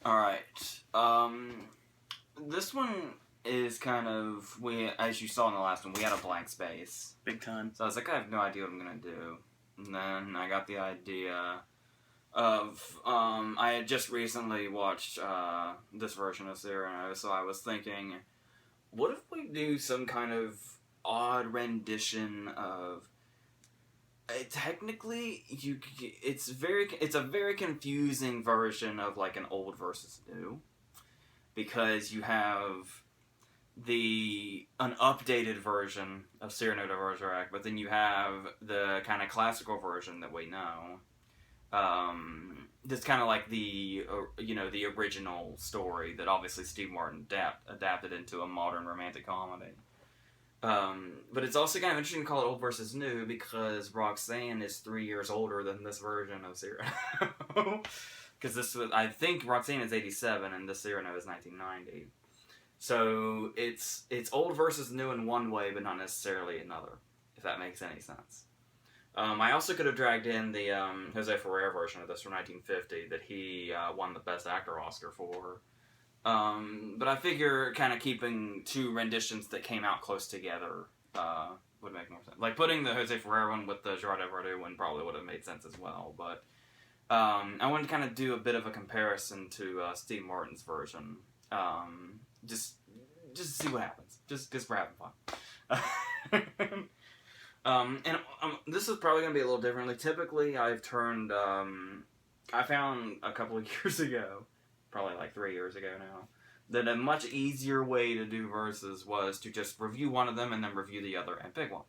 Alright. This one is kind of, as you saw in the last one, we had a blank space. Big time. So I was like, I have no idea what I'm gonna do. And then I got the idea of, I had just recently watched, this version of Cyrano, so I was thinking, what if we do some kind of odd rendition of... technically, it's a very confusing version of like an old versus new, because you have an updated version of Cyrano de Bergerac, but then you have the kind of classical version that we know. That's kind of like the original story that obviously Steve Martin adapted into a modern romantic comedy. But it's also kind of interesting to call it old versus new because Roxanne is 3 years older than this version of Cyrano. Because I think Roxanne is 87 and this Cyrano is 1990. So it's old versus new in one way, but not necessarily another, if that makes any sense. I also could have dragged in the Jose Ferrer version of this from 1950 that he won the Best Actor Oscar for. But I figure kind of keeping two renditions that came out close together would make more sense. Like putting the Jose Ferrer one with the Gérard Depardieu one probably would have made sense as well. But I wanted to kind of do a bit of a comparison to Steve Martin's version. Just to see what happens. Just because we're having fun. This is probably going to be a little differently. Typically, I've turned... I found a couple of years ago, probably like 3 years ago now, that a much easier way to do verses was to just review one of them and then review the other and pick one.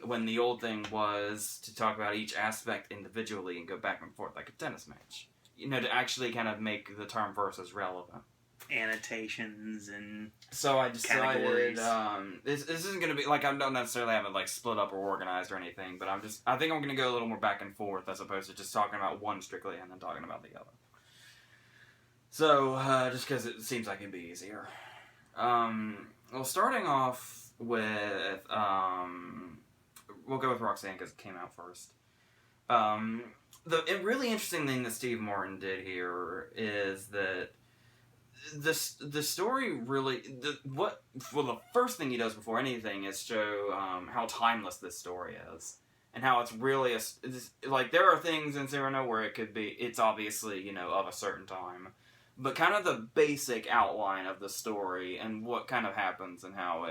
When the old thing was to talk about each aspect individually and go back and forth like a tennis match. To actually kind of make the term verses relevant. Annotations and so I decided this isn't going to be like I don't necessarily have it like split up or organized or anything, but I think I'm going to go a little more back and forth as opposed to just talking about one strictly and then talking about the other. So just because it seems like it'd be easier. Well, starting off with we'll go with Roxanne because it came out first. The really interesting thing that Steve Martin did here is that the story really the first thing he does before anything is show how timeless this story is and how it's really like there are things in Cyrano where it's obviously of a certain time, but kind of the basic outline of the story and what kind of happens and how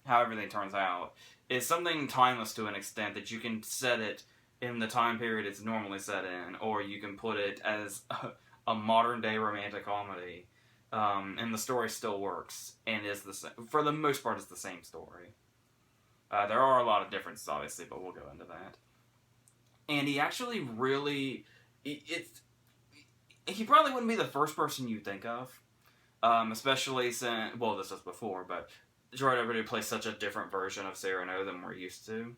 everything turns out is something timeless to an extent that you can set it in the time period it's normally set in, or you can put it as a modern-day romantic comedy, and the story still works, and is the same. For the most part, it's the same story. There are a lot of differences, obviously, but we'll go into that. And he actually really... He probably wouldn't be the first person you think of, especially since... Well, this was before, but Gérard Depardieu plays such a different version of Cyrano than we're used to.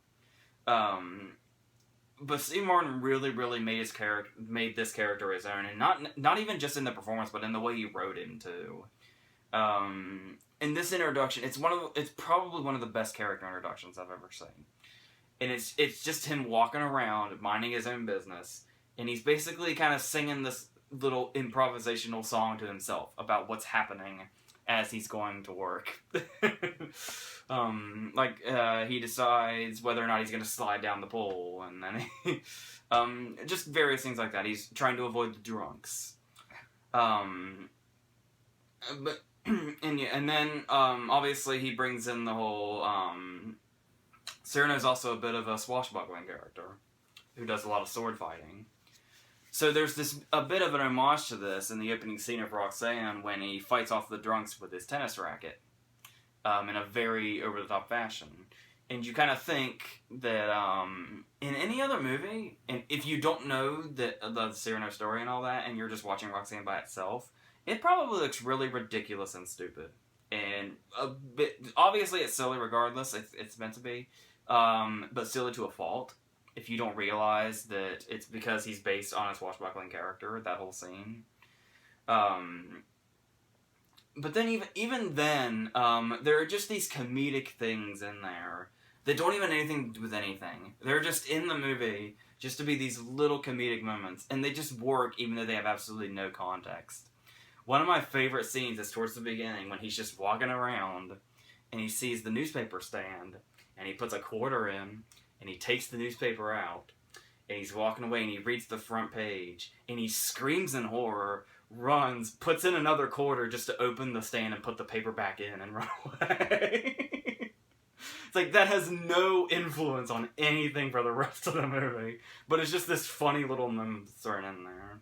But Steve Martin really, really made this character his own, and not even just in the performance, but in the way he wrote him too. In this introduction, it's probably one of the best character introductions I've ever seen, and it's just him walking around, minding his own business, and he's basically kind of singing this little improvisational song to himself about what's happening as he's going to work. He decides whether or not he's going to slide down the pole, and then just various things like that. He's trying to avoid the drunks. And then obviously he brings in the whole... Cyrano's also a bit of a swashbuckling character who does a lot of sword fighting. So there's a bit of an homage to this in the opening scene of Roxanne when he fights off the drunks with his tennis racket in a very over-the-top fashion. And you kind of think that in any other movie, and if you don't know the Cyrano story and all that, and you're just watching Roxanne by itself, it probably looks really ridiculous and stupid. And a bit, obviously it's silly regardless, it's meant to be, but silly to a fault. If you don't realize that it's because he's based on a swashbuckling character, that whole scene. But then even then, there are just these comedic things in there that don't even have anything to do with anything. They're just in the movie just to be these little comedic moments, and they just work even though they have absolutely no context. One of my favorite scenes is towards the beginning when he's just walking around and he sees the newspaper stand and he puts a quarter in and he takes the newspaper out and he's walking away and he reads the front page and he screams in horror, runs, puts in another quarter just to open the stand and put the paper back in and run away. It's like, that has no influence on anything for the rest of the movie, but it's just this funny little moment thrown in there.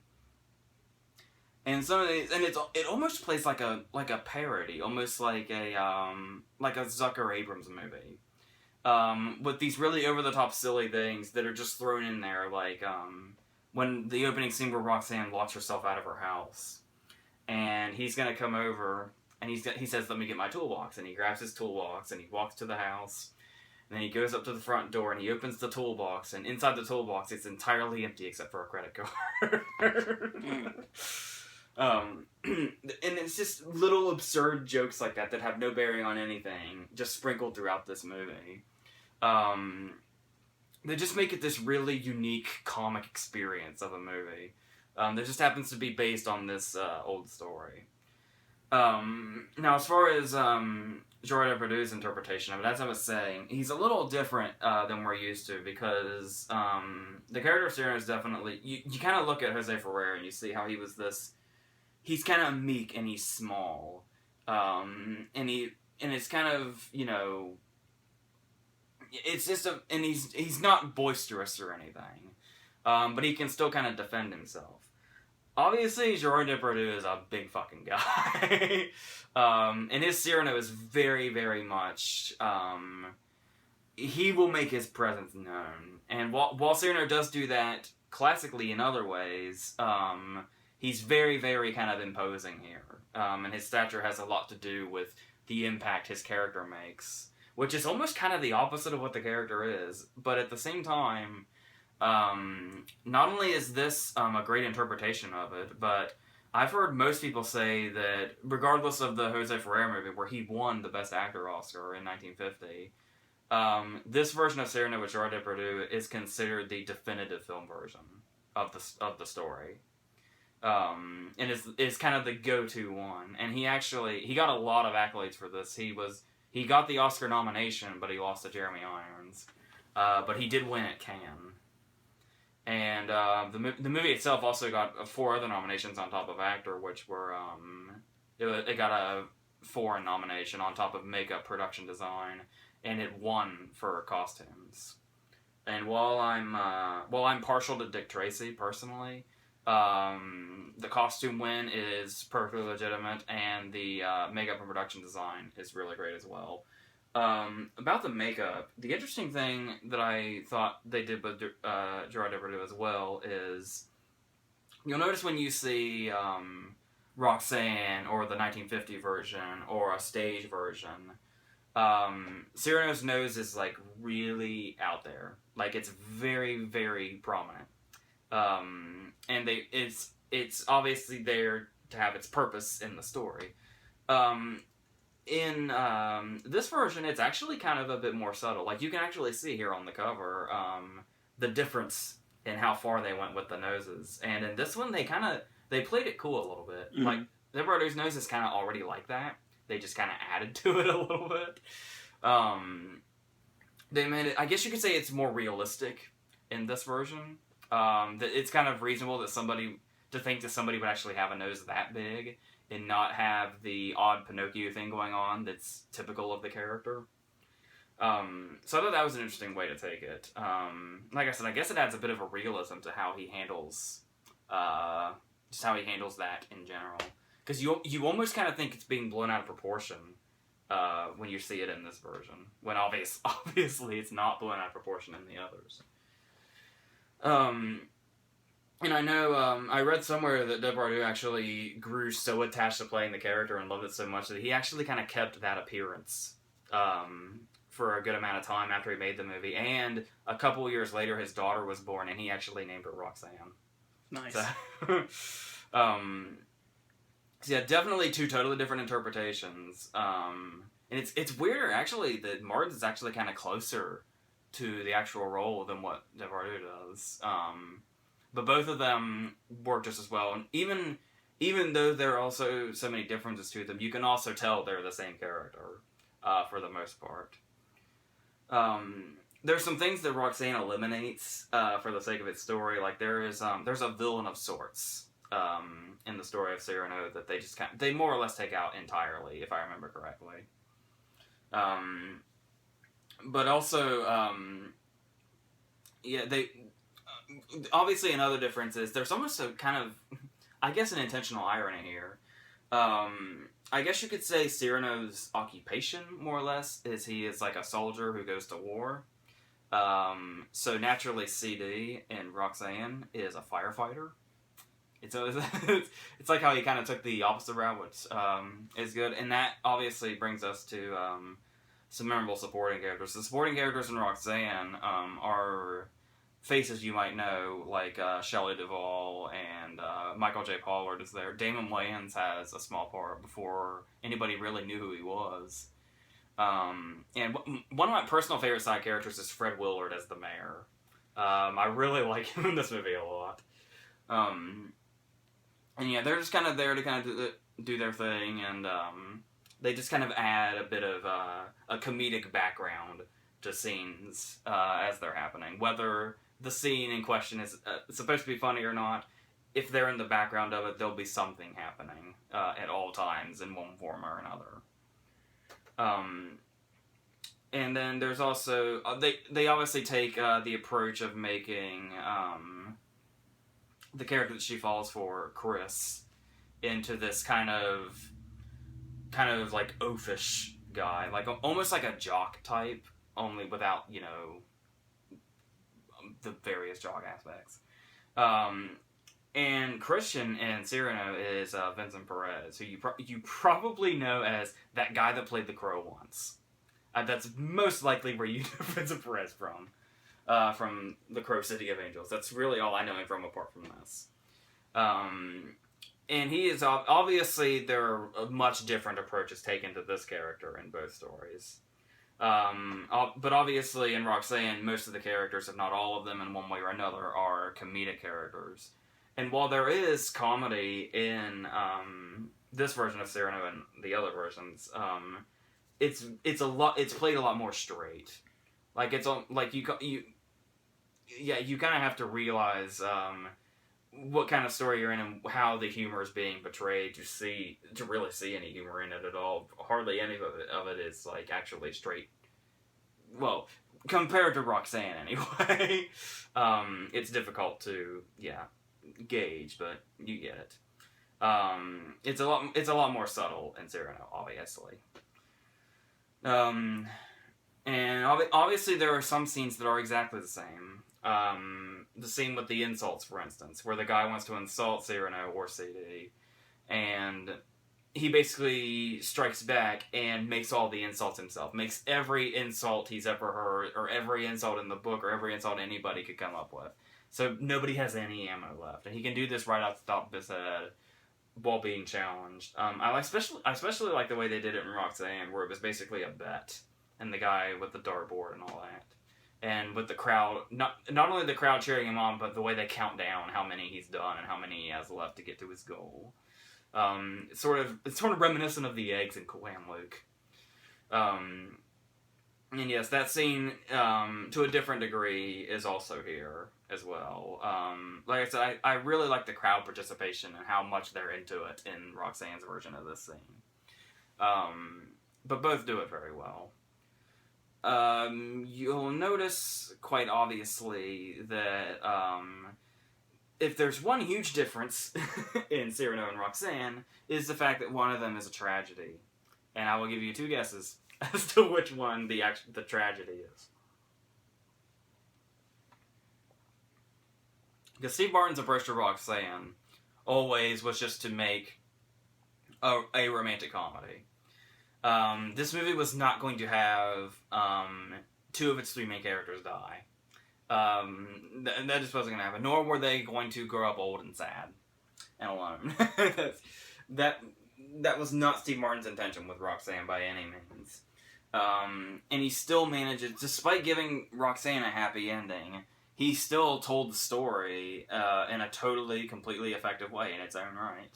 And some of these, and it almost plays like a parody, almost like a Zucker Abrams movie, with these really over the top silly things that are just thrown in there, like when the opening scene where Roxanne locks herself out of her house, and he's gonna come over, and he says, "Let me get my toolbox," and he grabs his toolbox and he walks to the house, and then he goes up to the front door and he opens the toolbox, and inside the toolbox it's entirely empty except for a credit card. And it's just little absurd jokes like that have no bearing on anything, just sprinkled throughout this movie. They just make it this really unique comic experience of a movie that just happens to be based on this old story. Now, as far as Gérard Depardieu's interpretation of it, as I was saying, he's a little different than we're used to, because the character of Cyrano is definitely... You kind of look at Jose Ferrer and you see how he was this... He's kind of meek and he's small. And it's kind of, you know... It's just and he's not boisterous or anything. But he can still kind of defend himself. Obviously, Gérard Depardieu is a big fucking guy. And his Cyrano is very, very much... he will make his presence known. And while Cyrano does do that classically in other ways, he's very, very kind of imposing here. And his stature has a lot to do with the impact his character makes, which is almost kind of the opposite of what the character is. But at the same time, not only is this a great interpretation of it, but I've heard most people say that regardless of the Jose Ferrer movie, where he won the Best Actor Oscar in 1950, this version of Cyrano with Gérard Depardieu is considered the definitive film version of the story. And is kind of the go-to one. And he got a lot of accolades for this. He got the Oscar nomination, but he lost to Jeremy Irons. But he did win at Cannes. And the movie itself also got 4 other nominations on top of actor, which were it got a foreign nomination on top of makeup, production design, and it won for costumes. And while I'm partial to Dick Tracy personally, the costume win is perfectly legitimate, and the makeup and production design is really great as well. About the makeup, the interesting thing that I thought they did with Gérard Depardieu as well is, you'll notice when you see Roxanne or the 1950 version or a stage version, Cyrano's nose is like really out there, like it's very, very prominent, and it's obviously there to have its purpose in the story. In this version, it's actually kind of a bit more subtle. Like, you can actually see here on the cover the difference in how far they went with the noses. And in this one, they played it cool a little bit. Mm-hmm. Like, Depardieu's nose is kind of already like that. They just kind of added to it a little bit. They made it, I guess you could say it's more realistic in this version. That it's kind of reasonable that somebody would actually have a nose that big and not have the odd Pinocchio thing going on that's typical of the character. So I thought that was an interesting way to take it. Like I said, I guess it adds a bit of a realism to how he handles, just how he handles that in general. Because you almost kind of think it's being blown out of proportion when you see it in this version, when obviously it's not blown out of proportion in the others. And I know, I read somewhere that Depardieu actually grew so attached to playing the character and loved it so much that he actually kind of kept that appearance for a good amount of time after he made the movie. And a couple years later, his daughter was born, and he actually named her Roxanne. Nice. So, so yeah, definitely 2 totally different interpretations. And it's weirder, actually, that Martin's actually kind of closer to the actual role than what Depardieu does. But both of them work just as well, and even though there are also so many differences to them, you can also tell they're the same character for the most part. There's some things that Roxanne eliminates for the sake of its story. Like there's a villain of sorts in the story of Cyrano that they more or less take out entirely, if I remember correctly. But also, they obviously another difference is there's almost a kind of, I guess, an intentional irony here. I guess you could say Cyrano's occupation, more or less, is he is like a soldier who goes to war. So naturally, CD in Roxanne is a firefighter. It's like how he kind of took the opposite route, which is good. And that obviously brings us to some memorable supporting characters. The supporting characters in Roxanne are faces you might know, like Shelley Duvall and Michael J. Pollard is there. Damon Wayans has a small part before anybody really knew who he was. And one of my personal favorite side characters is Fred Willard as the mayor. I really like him in this movie a lot. And yeah, they're just kind of there to kind of do their thing, and they just kind of add a bit of a comedic background to scenes as they're happening. Whether the scene in question is supposed to be funny or not, if they're in the background of it, there'll be something happening at all times in one form or another. And then there's also they obviously take the approach of making the character that she falls for, Chris, into this kind of like oafish guy, like almost like a jock type, only without the various jock aspects. And Christian in Cyrano is Vincent Perez, who you probably know as that guy that played the Crow once. That's most likely where you know Vincent Perez from the Crow City of Angels. That's really all I know him from, apart from this. And he is obviously there are much different approaches taken to this character in both stories. But obviously in Roxanne, most of the characters, if not all of them in one way or another, are comedic characters. And while there is comedy in this version of Cyrano and the other versions, it's played a lot more straight. Like you kind of have to realize what kind of story you're in and how the humor is being portrayed to really see any humor in it at all. Hardly any of it is like actually straight. Well, compared to Roxanne anyway, it's difficult to gauge, but you get it. It's a lot more subtle in Cyrano, obviously. And obviously there are some scenes that are exactly the same. The scene with the insults, for instance, where the guy wants to insult Cyrano or CD, and he basically strikes back and makes all the insults himself. Makes every insult he's ever heard, or every insult in the book, or every insult anybody could come up with. So nobody has any ammo left. And he can do this right off the top of his head while being challenged. I especially like the way they did it in Roxanne, where it was basically a bet. And the guy with the dartboard and all that. And with the crowd, not only the crowd cheering him on, but the way they count down how many he's done and how many he has left to get to his goal. It's sort of reminiscent of the eggs in Coam Luke. And yes, that scene, to a different degree, is also here as well. Like I said, I really like the crowd participation and how much they're into it in Roxanne's version of this scene. But both do it very well. You'll notice quite obviously that if there's one huge difference in Cyrano and Roxanne, is the fact that one of them is a tragedy. And I will give you two guesses as to which one the tragedy is. Because Steve Martin's approach to Roxanne always was just to make a romantic comedy. This movie was not going to have two of its three main characters die. That just wasn't going to happen. Nor were they going to grow up old and sad and alone. That was not Steve Martin's intention with Roxanne by any means. And he still manages, despite giving Roxanne a happy ending, he still told the story in a totally, completely effective way in its own right.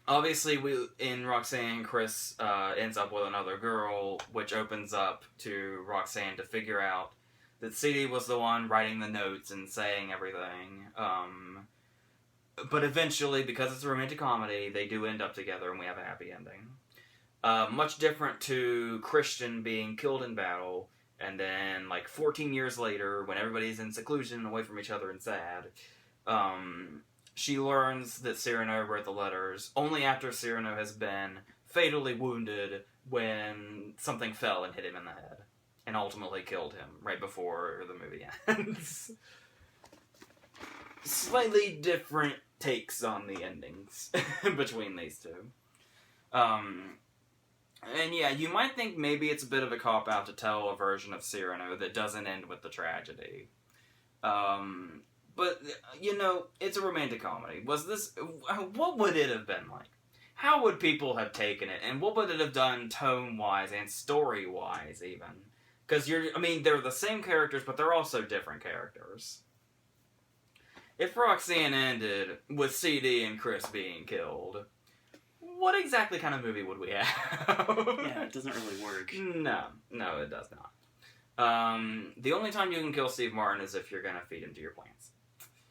Obviously, in Roxanne, Chris ends up with another girl, which opens up to Roxanne to figure out that CD was the one writing the notes and saying everything. But eventually, because it's a romantic comedy, they do end up together and we have a happy ending. Much different to Christian being killed in battle, and then, 14 years later, when everybody's in seclusion away from each other and sad, she learns that Cyrano wrote the letters only after Cyrano has been fatally wounded when something fell and hit him in the head, and ultimately killed him right before the movie ends. Slightly different takes on the endings between these two. And yeah, you might think maybe it's a bit of a cop-out to tell a version of Cyrano that doesn't end with the tragedy. But, it's a romantic comedy. What would it have been like? How would people have taken it? And what would it have done tone-wise and story-wise, even? Because they're the same characters, but they're also different characters. If Roxanne ended with CD and Chris being killed, what exactly kind of movie would we have? Yeah, it doesn't really work. No, it does not. The only time you can kill Steve Martin is if you're going to feed him to your plants.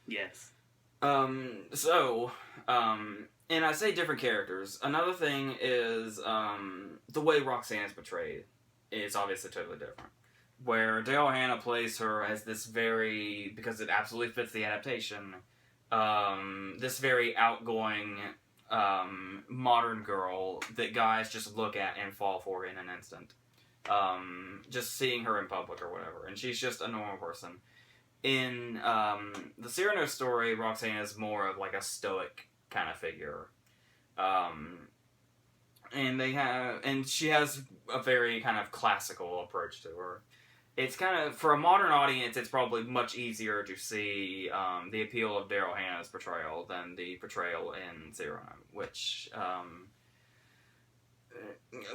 Yes. And I say different characters. Another thing is the way Roxanne is portrayed is obviously totally different. Where Daryl Hannah plays her as this because it absolutely fits the adaptation, this very outgoing modern girl that guys just look at and fall for in an instant. Just seeing her in public or whatever. And she's just a normal person. In the Cyrano story, Roxanne is more of a stoic kind of figure. And she has a very kind of classical approach to her. It's kind of, for a modern audience, it's probably much easier to see the appeal of Daryl Hannah's portrayal than the portrayal in Cyrano, which,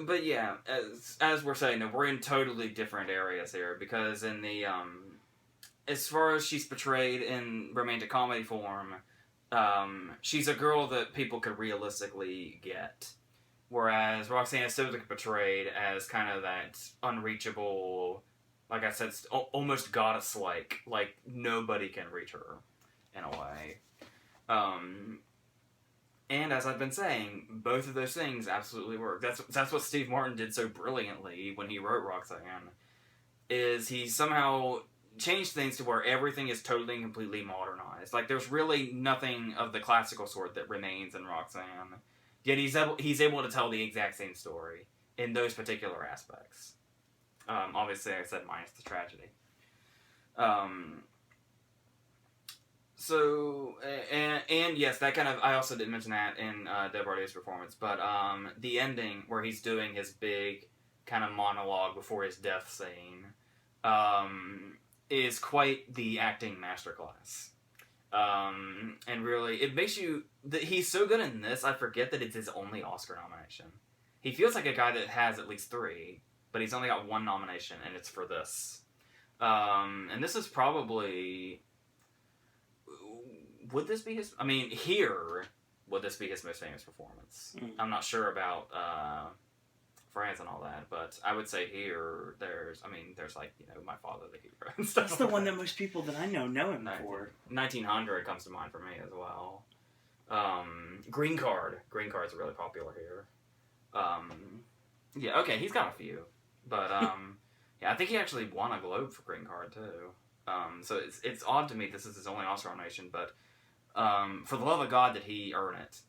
but yeah, as we're saying, we're in totally different areas here, because in the, as far as she's portrayed in romantic comedy form, she's a girl that people could realistically get. Whereas Roxanne is totally portrayed as kind of that unreachable, like I said, almost goddess-like. Like, nobody can reach her, in a way. And as I've been saying, both of those things absolutely work. That's what Steve Martin did so brilliantly when he wrote Roxanne, is he somehow changed things to where everything is totally and completely modernized. Like, there's really nothing of the classical sort that remains in Roxanne. Yet he's able to tell the exact same story in those particular aspects. Obviously, like I said, minus the tragedy. So, and yes, that kind of, I also didn't mention that in Depardieu's performance, but the ending where he's doing his big kind of monologue before his death scene is quite the acting masterclass. And really, it makes you, he's so good in this, I forget that it's his only Oscar nomination. He feels like a guy that has at least 3, but he's only got 1 nomination, and it's for this. And this is probably, would this be his, would this be his most famous performance? I'm not sure about, France and all that, but I would say here, there's My Father the Hero and stuff. That's the one that most people that I know him for. 1900 comes to mind for me as well. Green Card. Green Card's really popular here. Yeah, okay, he's got a few. But, yeah, I think he actually won a Globe for Green Card, too. So it's odd to me this is his only Oscar nomination, but for the love of God did he earn it.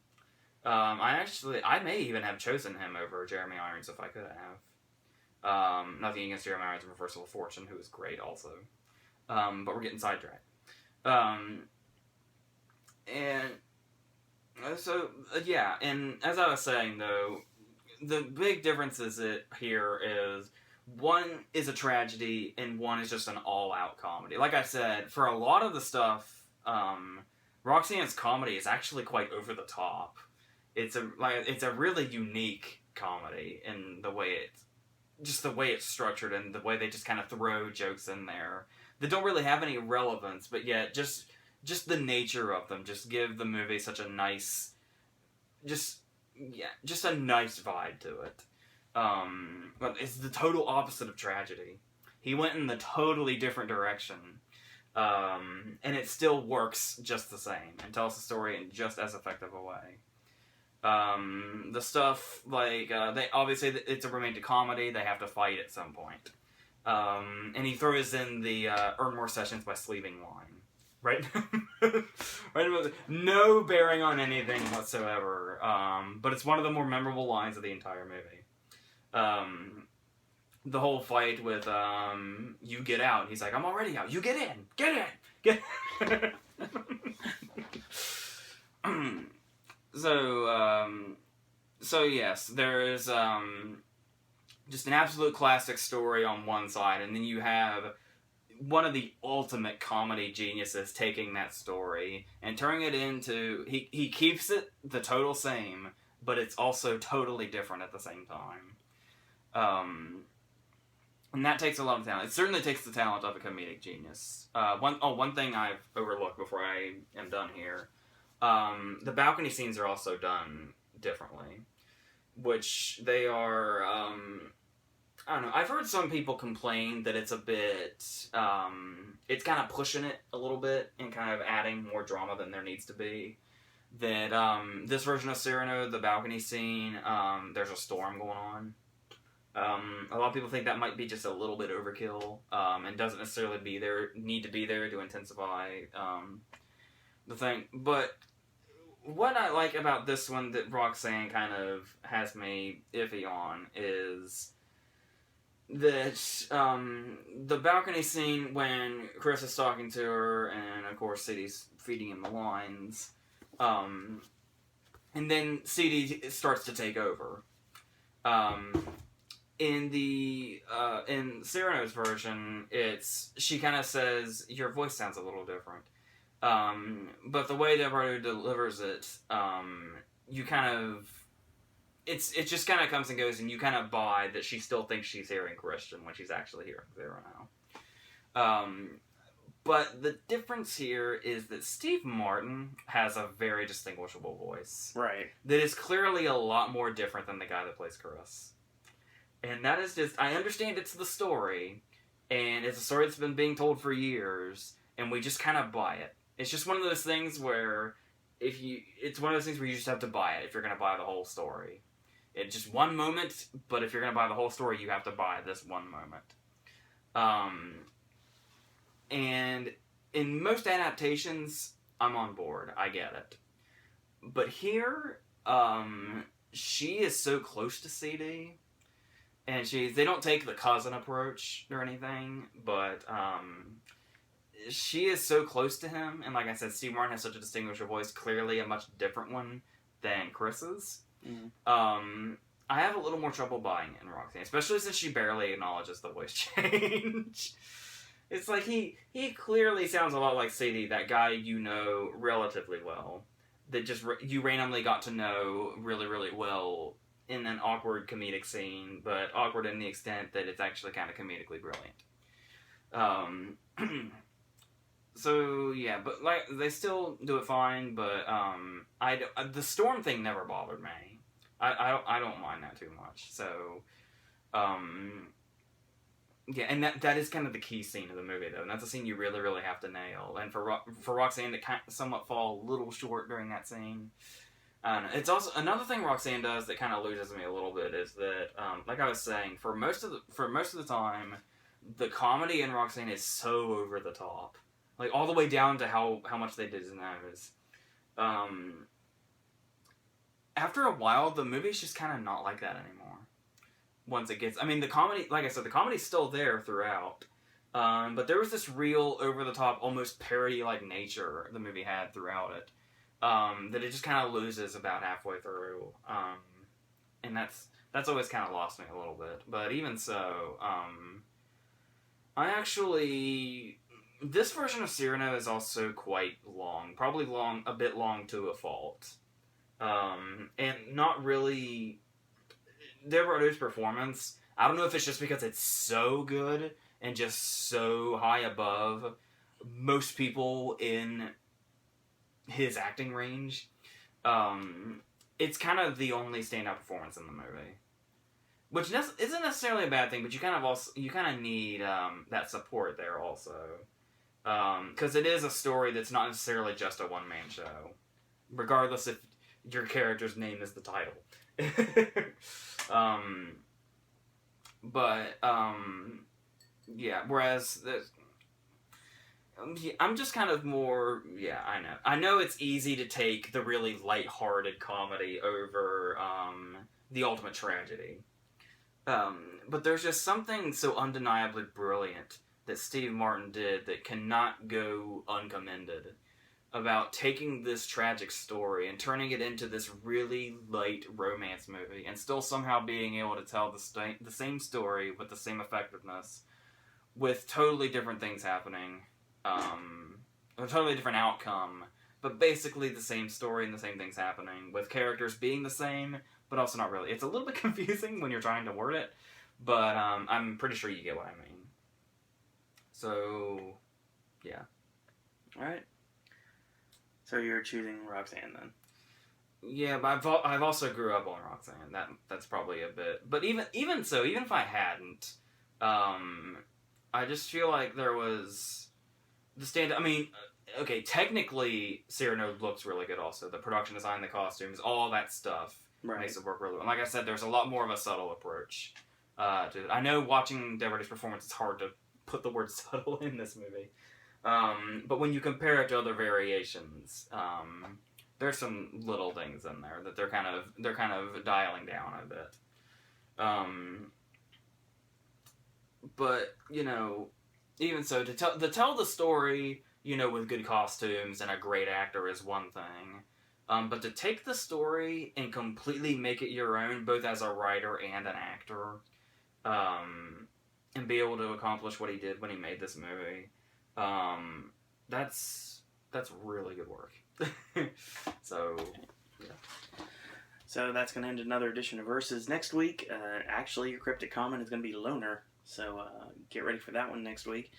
I may even have chosen him over Jeremy Irons if I could have. Nothing against Jeremy Irons and Reversal of Fortune, who is great also. But we're getting sidetracked. Yeah, and as I was saying, though, the big difference here is one is a tragedy and one is just an all-out comedy. Like I said, for a lot of the stuff, Roxanne's comedy is actually quite over the top. it's a really unique comedy in the way it's structured and the way they just kind of throw jokes in there that don't really have any relevance, but yet just the nature of them just give the movie such a nice, just a nice vibe to it. But it's the total opposite of tragedy. He went in the totally different direction, and it still works just the same and tells the story in just as effective a way. The stuff like they obviously it's a romantic comedy. They have to fight at some point, and he throws in the earn more sessions by sleeving line, right? Right, no bearing on anything whatsoever. But it's one of the more memorable lines of the entire movie. The whole fight with you get out. He's like, I'm already out. You get in. Get. So yes, there is just an absolute classic story on one side, and then you have one of the ultimate comedy geniuses taking that story and turning it into... He keeps it the total same, but it's also totally different at the same time. And that takes a lot of talent. It certainly takes the talent of a comedic genius. One thing I've overlooked before I am done here. The balcony scenes are also done differently, which they are, I don't know, I've heard some people complain that it's a bit, it's kind of pushing it a little bit and kind of adding more drama than there needs to be. That, this version of Cyrano, the balcony scene, there's a storm going on. A lot of people think that might be just a little bit overkill, and doesn't necessarily need to be there to intensify, the thing. But what I like about this one that Roxanne kind of has me iffy on is that the balcony scene when Chris is talking to her and of course CD's feeding him the lines, and then CD starts to take over. In Cyrano's version, she kind of says, your voice sounds a little different. But the way Depardieu delivers it, you kind of... It just kind of comes and goes, and you kind of buy that she still thinks she's hearing Christian when she's actually hearing Cyrano. But the difference here is that Steve Martin has a very distinguishable voice. Right. That is clearly a lot more different than the guy that plays Chris. And that is just... I understand it's the story, and it's a story that's been being told for years, and we just kind of buy it. It's just one of those things where it's one of those things where you just have to buy it if you're going to buy the whole story. It's just one moment, but if you're going to buy the whole story, you have to buy this one moment. And in most adaptations, I'm on board. I get it. But here, she is so close to CD, and they don't take the cousin approach or anything, but she is so close to him, and like I said, Steve Martin has such a distinguishable voice, clearly a much different one than Chris's. Mm-hmm. I have a little more trouble buying it in Roxanne, especially since she barely acknowledges the voice change. It's like he clearly sounds a lot like CD, that guy you know relatively well, that just you randomly got to know really, really well in an awkward comedic scene, but awkward in the extent that it's actually kind of comedically brilliant. So yeah, but like they still do it fine. But the storm thing never bothered me. I don't mind that too much. So yeah, and that is kind of the key scene of the movie though, and that's a scene you really, really have to nail. And for Roxanne to kind of somewhat fall a little short during that scene. It's also another thing Roxanne does that kind of loses me a little bit is that, like I was saying, for most of the time, the comedy in Roxanne is so over the top, like all the way down to how much they did his nose. After a while, the movie's just kind of not like that anymore. Once it gets, I mean, the comedy, like I said, the comedy's still there throughout, but there was this real over the top, almost parody like nature the movie had throughout it. That it just kind of loses about halfway through, and that's always kind of lost me a little bit. But even so, this version of Cyrano is also quite long, probably a bit long to a fault. And not really... Depardieu's performance, I don't know if it's just because it's so good and just so high above most people in his acting range. It's kind of the only standout performance in the movie, which isn't necessarily a bad thing. But you kind of need that support there also, because it is a story that's not necessarily just a one-man show, regardless if your character's name is the title. Yeah. Whereas I'm just kind of more... Yeah, I know it's easy to take the really lighthearted comedy over the ultimate tragedy. But there's just something so undeniably brilliant that Steve Martin did that cannot go uncommended about taking this tragic story and turning it into this really light romance movie and still somehow being able to tell the same story with the same effectiveness with totally different things happening. A totally different outcome, but basically the same story and the same things happening, with characters being the same, but also not really. It's a little bit confusing when you're trying to word it, but I'm pretty sure you get what I mean. So, yeah. Alright. So you're choosing Roxanne then? Yeah, but I've also grew up on Roxanne. That's probably a bit. But even so, even if I hadn't, I just feel like there was the stand. I mean, okay, technically Cyrano looks really good. Also, the production design, the costumes, all that stuff makes it work really well. And like I said, there's a lot more of a subtle approach to it. I know watching Depardieu's performance, it's hard to put the word subtle in this movie. But when you compare it to other variations, there's some little things in there that they're kind of dialing down a bit. But even so, to tell the story, with good costumes and a great actor is one thing. But to take the story and completely make it your own, both as a writer and an actor, and be able to accomplish what he did when he made this movie. That's really good work. So, yeah. So that's going to end another edition of Versus. Next week, actually, your cryptic comment is going to be Loner. So get ready for that one next week.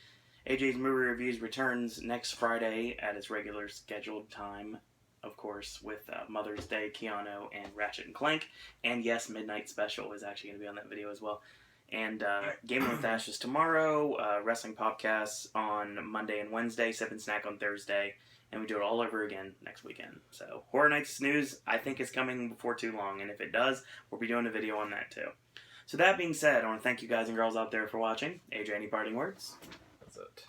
AJ's Movie Reviews returns next Friday at its regular scheduled time, of course, with Mother's Day, Keanu, and Ratchet and Clank. And yes, Midnight Special is actually going to be on that video as well. And Gaming with Ash is tomorrow, Wrestling Podcasts on Monday and Wednesday, Sip and Snack on Thursday, and we do it all over again next weekend. So, Horror Nights Snooze, I think is coming before too long, and if it does, we'll be doing a video on that too. So that being said, I want to thank you guys and girls out there for watching. AJ, any parting words? That's it.